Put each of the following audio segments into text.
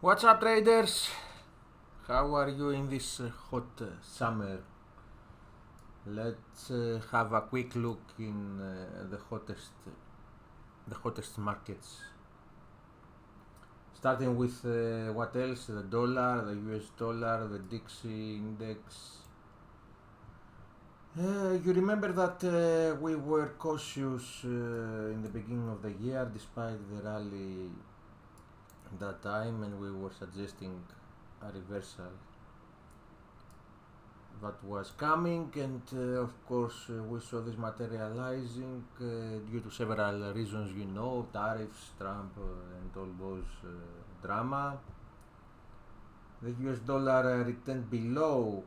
What's up, traders? How are you in this hot summer? Let's have a quick look in the hottest markets. Starting with what else? The dollar, the US dollar, the DXY index. You remember that we were cautious in the beginning of the year, despite the rally that time, and we were suggesting a reversal that was coming, and of course we saw this materializing due to several reasons, tariffs, Trump, and all those drama. The US dollar returned below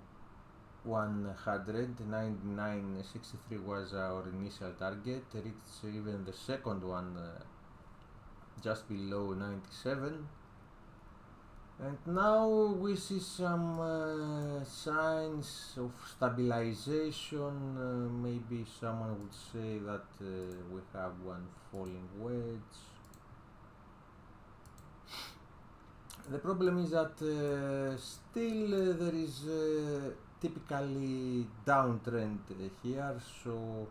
199.63 was our initial target, reached even the second one just below 97, and now we see some signs of stabilization. Maybe someone would say that we have one falling wedge. The problem is that still there is typically downtrend here, so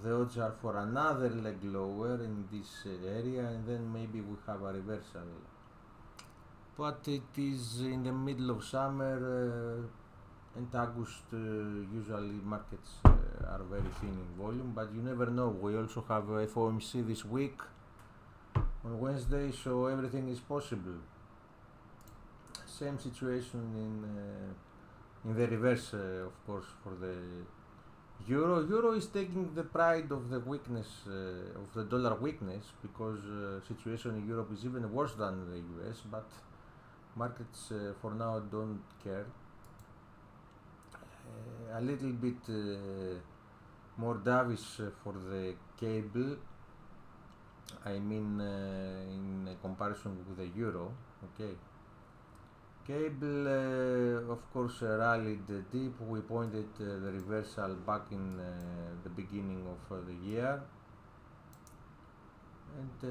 the odds are for another leg lower in this area, and then maybe we have a reversal. But it is in the middle of summer, and August usually markets are very thin in volume, but you never know. We also have FOMC this week on Wednesday, so everything is possible. Same situation in the reverse, of course, for the Euro. Euro is taking the pride of the weakness, of the dollar weakness, because situation in Europe is even worse than the US, but markets for now don't care. A little bit more dovish for the cable, I mean in comparison with the Euro, okay. Cable, of course, rallied deep. We pointed the reversal back in the beginning of the year, and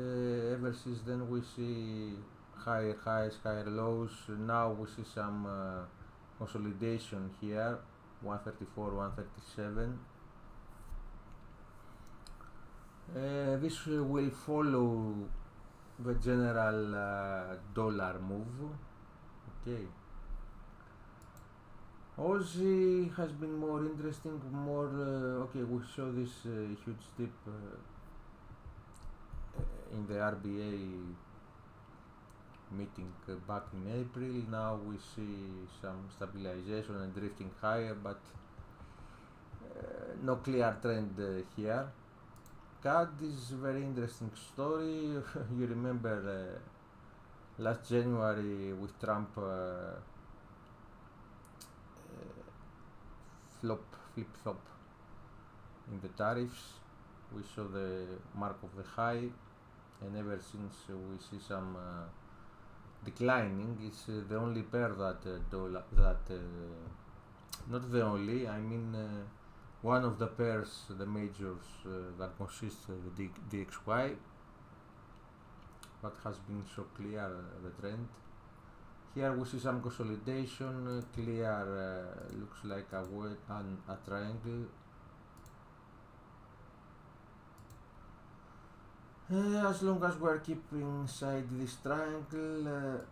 ever since then we see higher highs, higher lows. Now we see some consolidation here, 134, 137. This will follow the general dollar move. Okay. Aussie has been more interesting, okay, we saw this huge dip in the RBA meeting back in April. Now we see some stabilization and drifting higher, but no clear trend here. CAD is a very interesting story. You remember last January with Trump flip-flop in the tariffs. We saw the mark of the high, and ever since we see some declining. It's the only pair that not the only, I mean one of the pairs, the majors that consists of the DXY, that has been so clear the trend. Here we see some consolidation, clear, looks like a triangle. As long as we are keeping inside this triangle,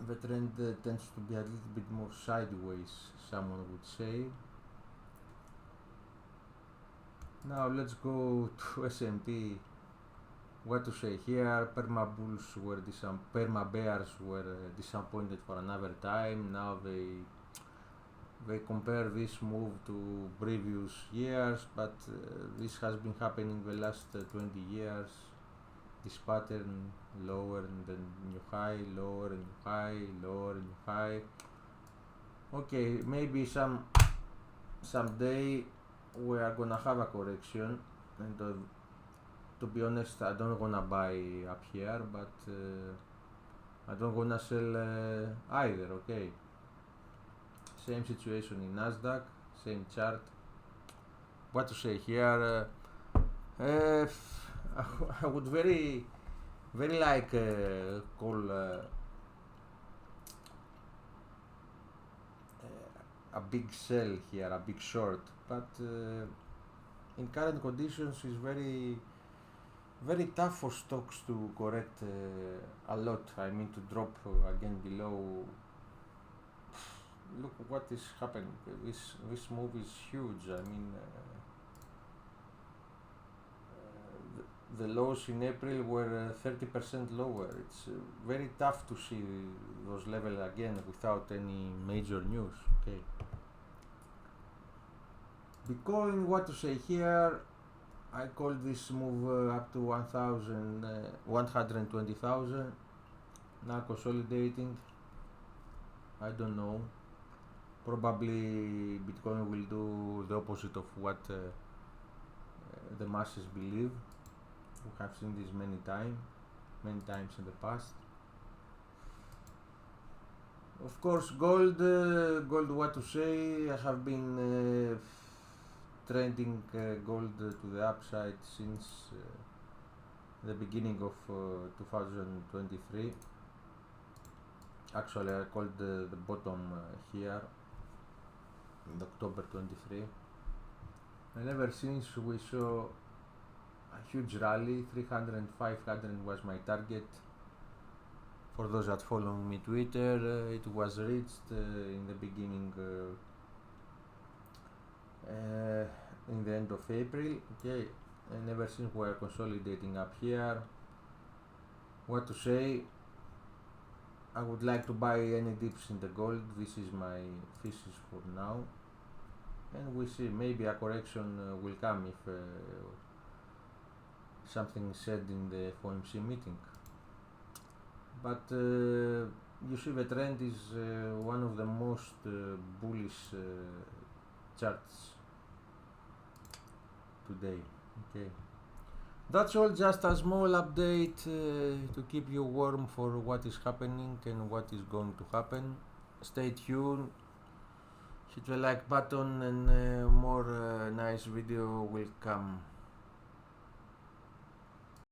the trend tends to be a little bit more sideways, someone would say. Now let's go to S&P. What to say here? Perma bears were disappointed for another time. Now they compare this move to previous years, but this has been happening the last 20 years. This pattern, lower and then new high, lower and new high, lower and new high. Okay, maybe someday we are gonna have a correction, and to be honest, I don't wanna buy up here, but I don't wanna sell either. Okay, same situation in Nasdaq, same chart. What to say here? I would very very like call a big sell here, a big short, but in current conditions is very tough for stocks to correct a lot. I mean to drop again below. Look what is happening. This move is huge. I mean the lows in April were 30% lower. It's very tough to see those levels again without any major news. Okay. Bitcoin, what to say here? I call this move up to 120,000. Now consolidating. I don't know. Probably Bitcoin will do the opposite of what the masses believe. We have seen this many times in the past. Of course, gold. What to say? I have been trending gold to the upside since the beginning of 2023. Actually, I called the bottom here in October 23, and ever since we saw a huge rally. 300 and 500 was my target. For those that follow me Twitter, it was reached in the beginning in the end of April. Okay, and ever since we are consolidating up here. What to say? I would like to buy any dips in the gold. This is my thesis for now, and we see maybe a correction will come if something is said in the FOMC meeting. But you see the trend is one of the most bullish charts today. Okay, that's all. Just a small update to keep you warm for what is happening and what is going to happen. Stay tuned, hit the like button, and more nice video will come.